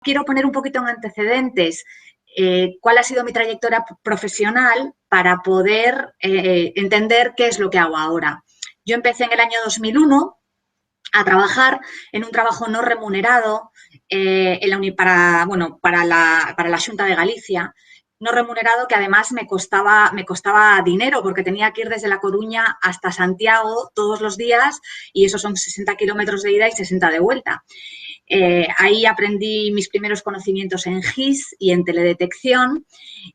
quiero poner un poquito en antecedentes cuál ha sido mi trayectoria profesional para poder entender qué es lo que hago ahora. Yo empecé en el año 2001 a trabajar en un trabajo no remunerado para la Xunta de Galicia, no remunerado, que además me costaba dinero porque tenía que ir desde La Coruña hasta Santiago todos los días y esos son 60 kilómetros de ida y 60 de vuelta. Ahí aprendí mis primeros conocimientos en GIS y en teledetección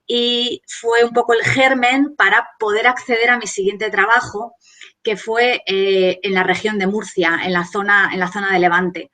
y fue un poco el germen para poder acceder a mi siguiente trabajo, que fue en la región de Murcia, en la zona de Levante.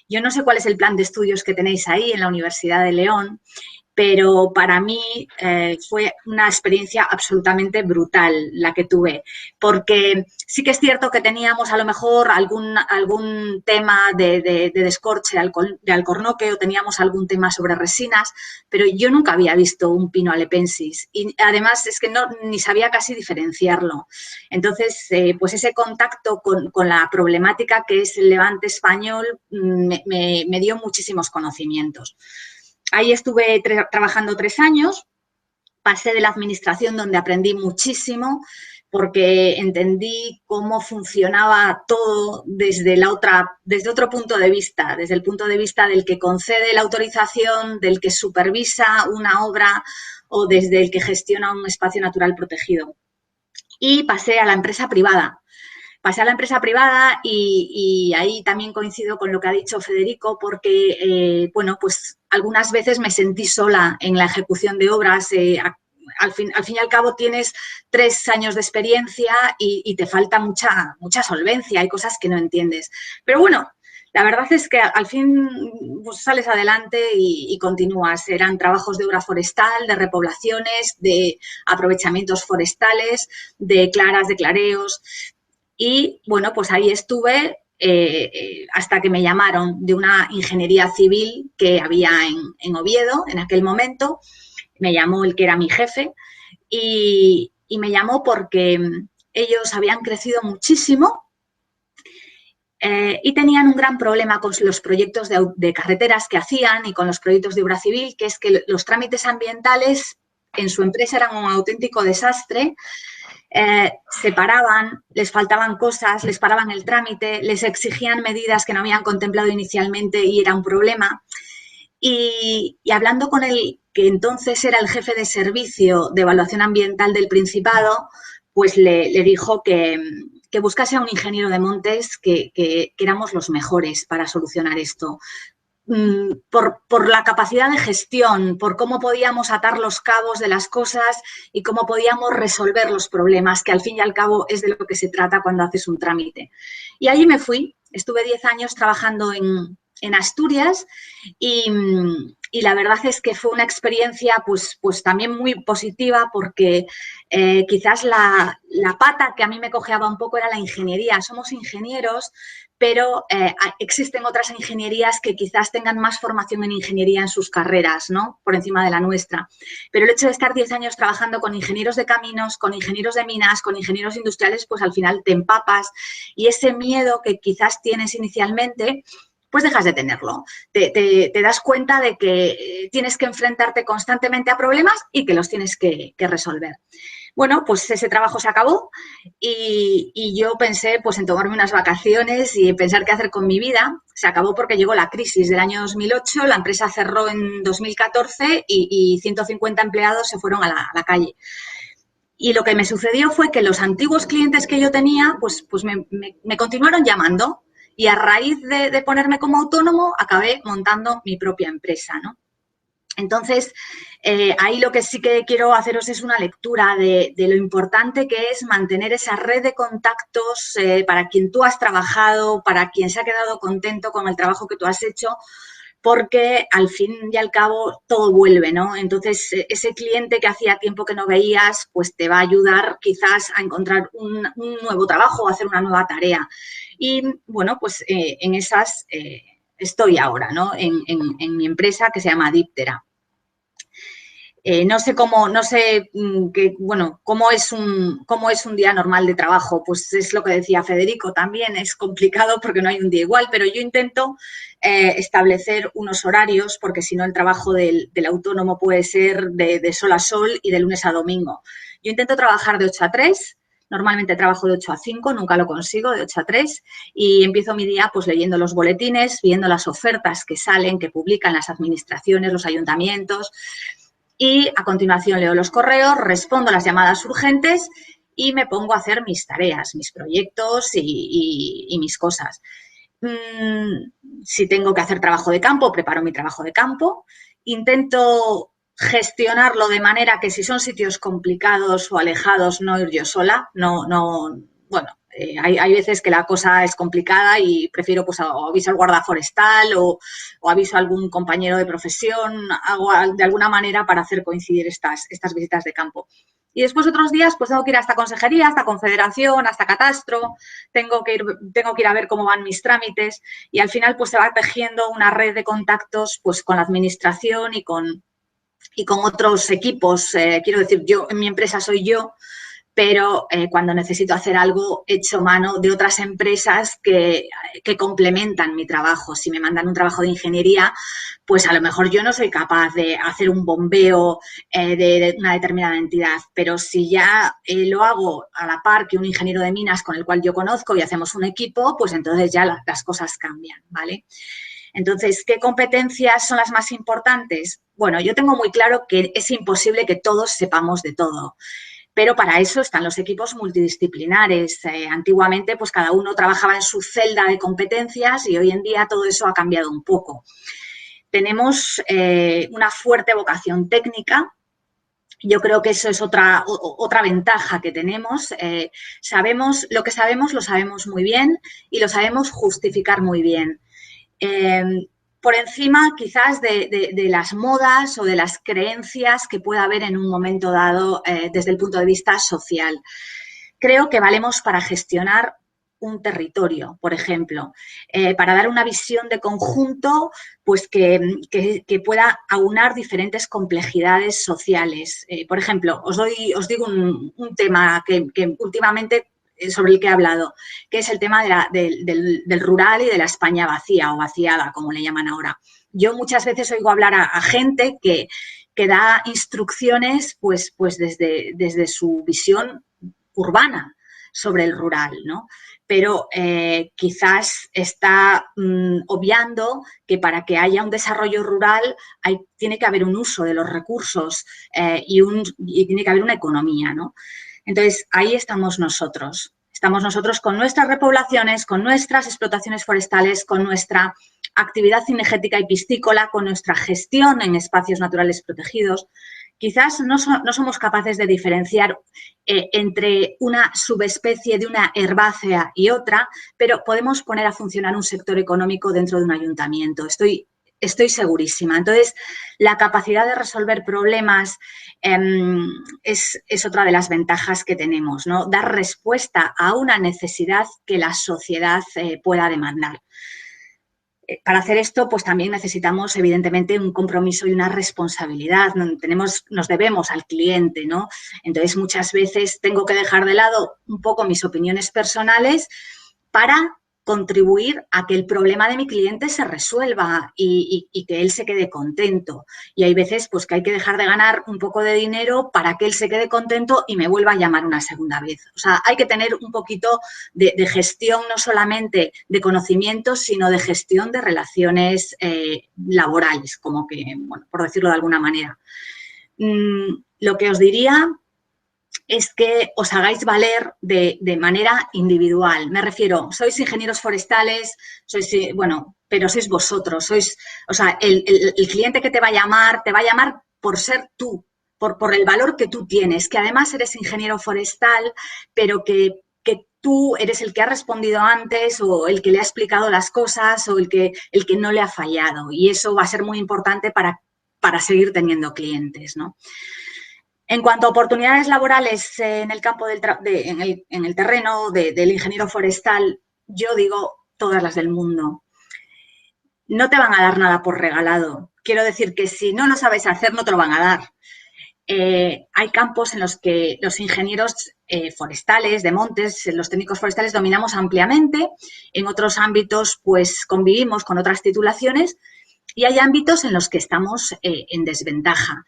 Yo no sé cuál es el plan de estudios que tenéis ahí en la Universidad de León, pero para mí fue una experiencia absolutamente brutal la que tuve, porque sí que es cierto que teníamos a lo mejor algún tema de descorche de alcornoque o teníamos algún tema sobre resinas, pero yo nunca había visto un pino alepensis y además es que ni sabía casi diferenciarlo. Entonces, pues ese contacto con la problemática que es el levante español me dio muchísimos conocimientos. Ahí estuve trabajando 3 años, pasé de la administración donde aprendí muchísimo porque entendí cómo funcionaba todo desde otro punto de vista, desde el punto de vista del que concede la autorización, del que supervisa una obra o desde el que gestiona un espacio natural protegido. Y pasé a la empresa privada. Y ahí también coincido con lo que ha dicho Federico porque, pues algunas veces me sentí sola en la ejecución de obras. Al fin y al cabo tienes 3 años de experiencia y te falta mucha solvencia, hay cosas que no entiendes. Pero bueno, la verdad es que al fin pues, sales adelante y continúas. Eran trabajos de obra forestal, de repoblaciones, de aprovechamientos forestales, de claras, de clareos. Y bueno, pues ahí estuve hasta que me llamaron de una ingeniería civil que había en Oviedo en aquel momento. Me llamó el que era mi jefe y me llamó porque ellos habían crecido muchísimo y tenían un gran problema con los proyectos de carreteras que hacían y con los proyectos de obra civil, que es que los trámites ambientales en su empresa eran un auténtico desastre. Se paraban, les faltaban cosas, les paraban el trámite, les exigían medidas que no habían contemplado inicialmente y era un problema. Y hablando con el que entonces era el jefe de servicio de evaluación ambiental del Principado, pues le dijo que buscase a un ingeniero de montes, que éramos los mejores para solucionar esto. Por la capacidad de gestión, por cómo podíamos atar los cabos de las cosas y cómo podíamos resolver los problemas, que al fin y al cabo es de lo que se trata cuando haces un trámite. Y allí me fui, estuve 10 años trabajando en Asturias y la verdad es que fue una experiencia pues también muy positiva porque quizás la pata que a mí me cojeaba un poco era la ingeniería. Somos ingenieros, pero existen otras ingenierías que quizás tengan más formación en ingeniería en sus carreras, ¿no? Por encima de la nuestra. Pero el hecho de estar 10 años trabajando con ingenieros de caminos, con ingenieros de minas, con ingenieros industriales, pues al final te empapas y ese miedo que quizás tienes inicialmente, pues dejas de tenerlo. Te das cuenta de que tienes que enfrentarte constantemente a problemas y que los tienes que resolver. Bueno, pues ese trabajo se acabó y yo pensé pues en tomarme unas vacaciones y pensar qué hacer con mi vida. Se acabó porque llegó la crisis del año 2008, la empresa cerró en 2014 y 150 empleados se fueron a la calle. Y lo que me sucedió fue que los antiguos clientes que yo tenía pues me continuaron llamando y a raíz de ponerme como autónomo acabé montando mi propia empresa, ¿no? Entonces, ahí lo que sí que quiero haceros es una lectura de lo importante que es mantener esa red de contactos para quien tú has trabajado, para quien se ha quedado contento con el trabajo que tú has hecho, porque al fin y al cabo todo vuelve, ¿no? Entonces, ese cliente que hacía tiempo que no veías, pues te va a ayudar quizás a encontrar un nuevo trabajo o hacer una nueva tarea. Y, bueno, pues en esas estoy ahora, ¿no? En mi empresa que se llama Diptera. No sé cómo es un día normal de trabajo. Pues es lo que decía Federico, también es complicado porque no hay un día igual, pero yo intento establecer unos horarios, porque si no el trabajo del autónomo puede ser de sol a sol y de lunes a domingo. Yo intento trabajar de 8 a 3, normalmente trabajo de 8 a 5, nunca lo consigo, de 8 a 3, y empiezo mi día pues leyendo los boletines, viendo las ofertas que salen, que publican las administraciones, los ayuntamientos, y a continuación leo los correos, respondo las llamadas urgentes y me pongo a hacer mis tareas, mis proyectos y mis cosas. Si tengo que hacer trabajo de campo, preparo mi trabajo de campo. Intento gestionarlo de manera que si son sitios complicados o alejados, no ir yo sola. Hay veces que la cosa es complicada y prefiero, pues, aviso al guarda forestal o aviso a algún compañero de profesión, hago de alguna manera para hacer coincidir estas visitas de campo. Y después otros días pues tengo que ir hasta consejería, hasta confederación, hasta catastro, tengo que ir a ver cómo van mis trámites y al final pues se va tejiendo una red de contactos pues con la administración y con otros equipos. Quiero decir, yo en mi empresa soy yo, pero cuando necesito hacer algo echo mano de otras empresas que complementan mi trabajo. Si me mandan un trabajo de ingeniería, pues a lo mejor yo no soy capaz de hacer un bombeo de una determinada entidad, pero si ya lo hago a la par que un ingeniero de minas con el cual yo conozco y hacemos un equipo, pues entonces ya las cosas cambian, ¿vale? Entonces, ¿qué competencias son las más importantes? Bueno, yo tengo muy claro que es imposible que todos sepamos de todo. Pero para eso están los equipos multidisciplinares. Antiguamente, pues cada uno trabajaba en su celda de competencias y hoy en día todo eso ha cambiado un poco. Tenemos una fuerte vocación técnica. Yo creo que eso es otra ventaja que tenemos. Lo que sabemos lo sabemos muy bien y lo sabemos justificar muy bien. Por encima quizás de las modas o de las creencias que pueda haber en un momento dado desde el punto de vista social. Creo que valemos para gestionar un territorio, por ejemplo, para dar una visión de conjunto pues que pueda aunar diferentes complejidades sociales. Por ejemplo, os digo un tema que últimamente sobre el que he hablado, que es el tema del rural y de la España vacía o vaciada, como le llaman ahora. Yo muchas veces oigo hablar a gente que da instrucciones pues desde su visión urbana sobre el rural, ¿no? Pero quizás está obviando que para que haya un desarrollo rural tiene que haber un uso de los recursos y tiene que haber una economía, ¿no? Entonces, ahí estamos nosotros. Estamos nosotros con nuestras repoblaciones, con nuestras explotaciones forestales, con nuestra actividad cinegética y piscícola, con nuestra gestión en espacios naturales protegidos. Quizás no somos capaces de diferenciar entre una subespecie de una herbácea y otra, pero podemos poner a funcionar un sector económico dentro de un ayuntamiento. Estoy segurísima. Entonces, la capacidad de resolver problemas es otra de las ventajas que tenemos, ¿no? Dar respuesta a una necesidad que la sociedad pueda demandar. Para hacer esto, pues también necesitamos, evidentemente, un compromiso y una responsabilidad. Nos debemos al cliente, ¿no? Entonces, muchas veces tengo que dejar de lado un poco mis opiniones personales para contribuir a que el problema de mi cliente se resuelva y que él se quede contento. Y hay veces pues que hay que dejar de ganar un poco de dinero para que él se quede contento y me vuelva a llamar una segunda vez. O sea, hay que tener un poquito de gestión, no solamente de conocimientos, sino de gestión de relaciones laborales, como que, bueno, por decirlo de alguna manera. Lo que os diría es que os hagáis valer de manera individual. Me refiero, sois ingenieros forestales, pero sois vosotros, o sea, el cliente que te va a llamar por ser tú, por el valor que tú tienes, que además eres ingeniero forestal, pero que tú eres el que ha respondido antes o el que le ha explicado las cosas o el que no le ha fallado. Y eso va a ser muy importante para seguir teniendo clientes, ¿no? En cuanto a oportunidades laborales en el campo en el terreno del ingeniero forestal, yo digo todas las del mundo. No te van a dar nada por regalado. Quiero decir que si no lo sabes hacer, no te lo van a dar. hay campos en los que los ingenieros forestales, de montes, los técnicos forestales dominamos ampliamente, en otros ámbitos pues convivimos con otras titulaciones y hay ámbitos en los que estamos en desventaja,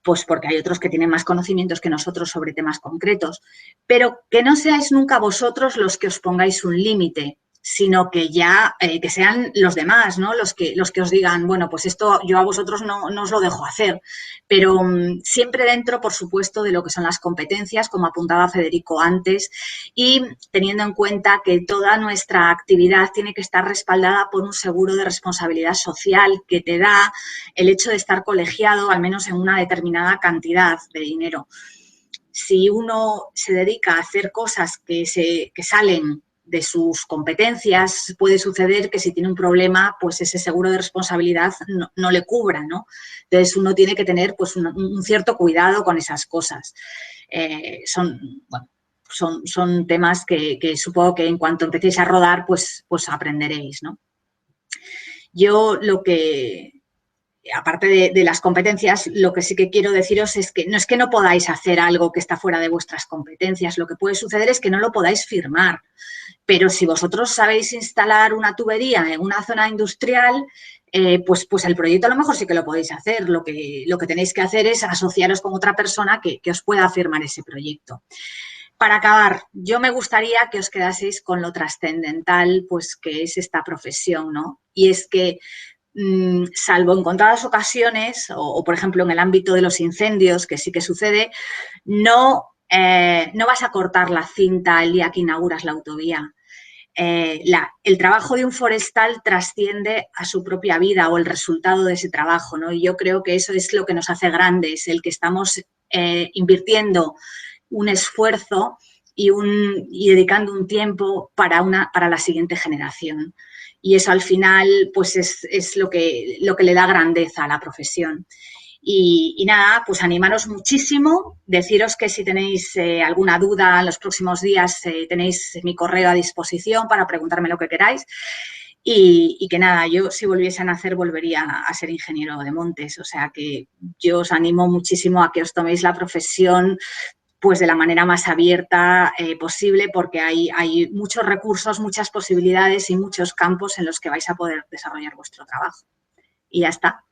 pues porque hay otros que tienen más conocimientos que nosotros sobre temas concretos, pero que no seáis nunca vosotros los que os pongáis un límite, sino que ya, que sean los demás, ¿no? Los que os digan, bueno, pues esto yo a vosotros no os lo dejo hacer, pero siempre dentro, por supuesto, de lo que son las competencias, como apuntaba Federico antes, y teniendo en cuenta que toda nuestra actividad tiene que estar respaldada por un seguro de responsabilidad social que te da el hecho de estar colegiado, al menos en una determinada cantidad de dinero. Si uno se dedica a hacer cosas que salen de sus competencias, puede suceder que si tiene un problema, pues ese seguro de responsabilidad no le cubra, ¿no? Entonces, uno tiene que tener pues un cierto cuidado con esas cosas. Son temas que supongo que en cuanto empecéis a rodar, pues aprenderéis, ¿no? Yo aparte de las competencias, lo que sí que quiero deciros es que no podáis hacer algo que está fuera de vuestras competencias. Lo que puede suceder es que no lo podáis firmar. Pero si vosotros sabéis instalar una tubería en una zona industrial, pues el proyecto a lo mejor sí que lo podéis hacer. Lo que tenéis que hacer es asociaros con otra persona que os pueda firmar ese proyecto. Para acabar, yo me gustaría que os quedaseis con lo trascendental, pues que es esta profesión, ¿no? Y es que salvo en contadas ocasiones, o por ejemplo en el ámbito de los incendios, que sí que sucede, no vas a cortar la cinta el día que inauguras la autovía. El trabajo de un forestal trasciende a su propia vida o el resultado de ese trabajo, ¿no? Y yo creo que eso es lo que nos hace grandes, el que estamos invirtiendo un esfuerzo y dedicando un tiempo para la siguiente generación. Y eso al final pues es lo que le da grandeza a la profesión. Y nada, pues animaros muchísimo, deciros que si tenéis alguna duda en los próximos días tenéis mi correo a disposición para preguntarme lo que queráis y que nada, yo si volviese a nacer volvería a ser ingeniero de montes, o sea que yo os animo muchísimo a que os toméis la profesión pues de la manera más abierta posible porque hay muchos recursos, muchas posibilidades y muchos campos en los que vais a poder desarrollar vuestro trabajo. Y ya está.